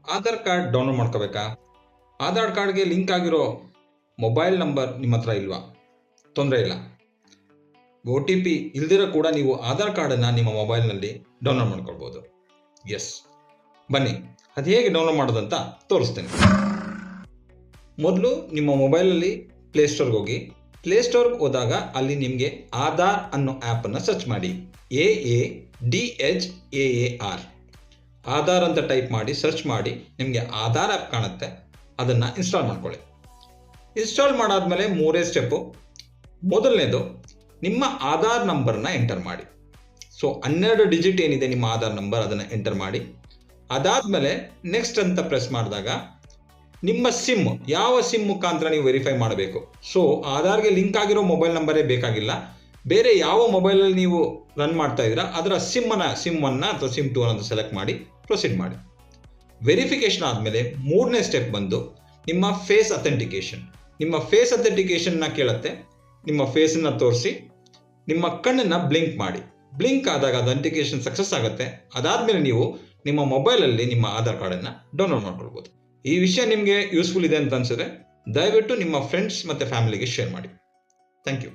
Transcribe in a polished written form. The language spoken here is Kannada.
ಆಧಾರ್ ಕಾರ್ಡ್ ಡೌನ್ಲೋಡ್ ಮಾಡ್ಕೋಬೇಕಾ? ಆಧಾರ್ ಕಾರ್ಡ್ಗೆ ಲಿಂಕ್ ಆಗಿರೋ ಮೊಬೈಲ್ ನಂಬರ್ ನಿಮ್ಮ ಹತ್ರ ಇಲ್ವಾ? ತೊಂದರೆ ಇಲ್ಲ. OTP ಇಲ್ದಿರೋ ಕೂಡ ನೀವು ಆಧಾರ್ ಕಾರ್ಡನ್ನು ನಿಮ್ಮ ಮೊಬೈಲ್ನಲ್ಲಿ ಡೌನ್ಲೋಡ್ ಮಾಡ್ಕೊಳ್ಬೋದು. ಎಸ್, ಬನ್ನಿ ಅದು ಹೇಗೆ ಡೌನ್ಲೋಡ್ ಮಾಡೋದಂತ ತೋರಿಸ್ತೇನೆ. ಮೊದಲು ನಿಮ್ಮ ಮೊಬೈಲಲ್ಲಿ ಪ್ಲೇಸ್ಟೋರ್ಗೆ ಹೋಗಿ. ಪ್ಲೇಸ್ಟೋರ್ಗೆ ಹೋದಾಗ ಅಲ್ಲಿ ನಿಮಗೆ ಆಧಾರ್ ಅನ್ನೋ ಆ್ಯಪನ್ನು ಸರ್ಚ್ ಮಾಡಿ. AADHAAR ಆಧಾರ್ ಅಂತ ಟೈಪ್ ಮಾಡಿ ಸರ್ಚ್ ಮಾಡಿ. ನಿಮಗೆ ಆಧಾರ್ ಆ್ಯಪ್ ಕಾಣುತ್ತೆ, ಅದನ್ನು ಇನ್ಸ್ಟಾಲ್ ಮಾಡ್ಕೊಳ್ಳಿ. ಇನ್ಸ್ಟಾಲ್ ಮಾಡಾದ್ಮೇಲೆ 3 ಸ್ಟೆಪ್ಪು. ಮೊದಲನೇದು, ನಿಮ್ಮ ಆಧಾರ್ ನಂಬರ್ನ ಎಂಟರ್ ಮಾಡಿ. ಸೊ 12 ಡಿಜಿಟ್ ಏನಿದೆ ನಿಮ್ಮ ಆಧಾರ್ ನಂಬರ್, ಅದನ್ನು ಎಂಟರ್ ಮಾಡಿ. ಅದಾದಮೇಲೆ ನೆಕ್ಸ್ಟ್ ಅಂತ ಪ್ರೆಸ್ ಮಾಡಿದಾಗ ನಿಮ್ಮ ಸಿಮ್, ಯಾವ ಸಿಮ್ ಮುಖಾಂತರ ನೀವು ವೆರಿಫೈ ಮಾಡಬೇಕು. ಸೊ ಆಧಾರ್ಗೆ ಲಿಂಕ್ ಆಗಿರೋ ಮೊಬೈಲ್ ನಂಬರೇ ಬೇಕಾಗಿಲ್ಲ. ಬೇರೆ ಯಾವ ಮೊಬೈಲಲ್ಲಿ ನೀವು ರನ್ ಮಾಡ್ತಾ ಇದ್ದೀರಾ ಅದರ ಸಿಮ್ 1 ಅಥವಾ ಸಿಮ್ 2 ಅಂತ ಸೆಲೆಕ್ಟ್ ಮಾಡಿ ಪ್ರೊಸೀಡ್ ಮಾಡಿ. ವೆರಿಫಿಕೇಶನ್ ಆದಮೇಲೆ 3ನೇ ಸ್ಟೆಪ್ ಬಂದು ನಿಮ್ಮ ಫೇಸ್ ಅಥೆಂಟಿಕೇಶನ್. ನಿಮ್ಮ ಫೇಸ್ ಅಥೆಂಟಿಕೇಶನ್ನ ಕೇಳುತ್ತೆ. ನಿಮ್ಮ ಫೇಸನ್ನು ತೋರಿಸಿ ನಿಮ್ಮ ಕಣ್ಣನ್ನು ಬ್ಲಿಂಕ್ ಮಾಡಿ. ಬ್ಲಿಂಕ್ ಆದಾಗ ಅಥೆಂಟಿಕೇಶನ್ ಸಕ್ಸಸ್ ಆಗುತ್ತೆ. ಅದಾದಮೇಲೆ ನೀವು ನಿಮ್ಮ ಮೊಬೈಲಲ್ಲಿ ನಿಮ್ಮ ಆಧಾರ್ ಕಾರ್ಡನ್ನು ಡೌನ್ಲೋಡ್ ಮಾಡ್ಕೊಳ್ಬೋದು. ಈ ವಿಷಯ ನಿಮಗೆ ಯೂಸ್ಫುಲ್ ಇದೆ ಅಂತ ಅನಿಸಿದ್ರೆ ದಯವಿಟ್ಟು ನಿಮ್ಮ ಫ್ರೆಂಡ್ಸ್ ಮತ್ತು ಫ್ಯಾಮಿಲಿಗೆ ಶೇರ್ ಮಾಡಿ. Thank you.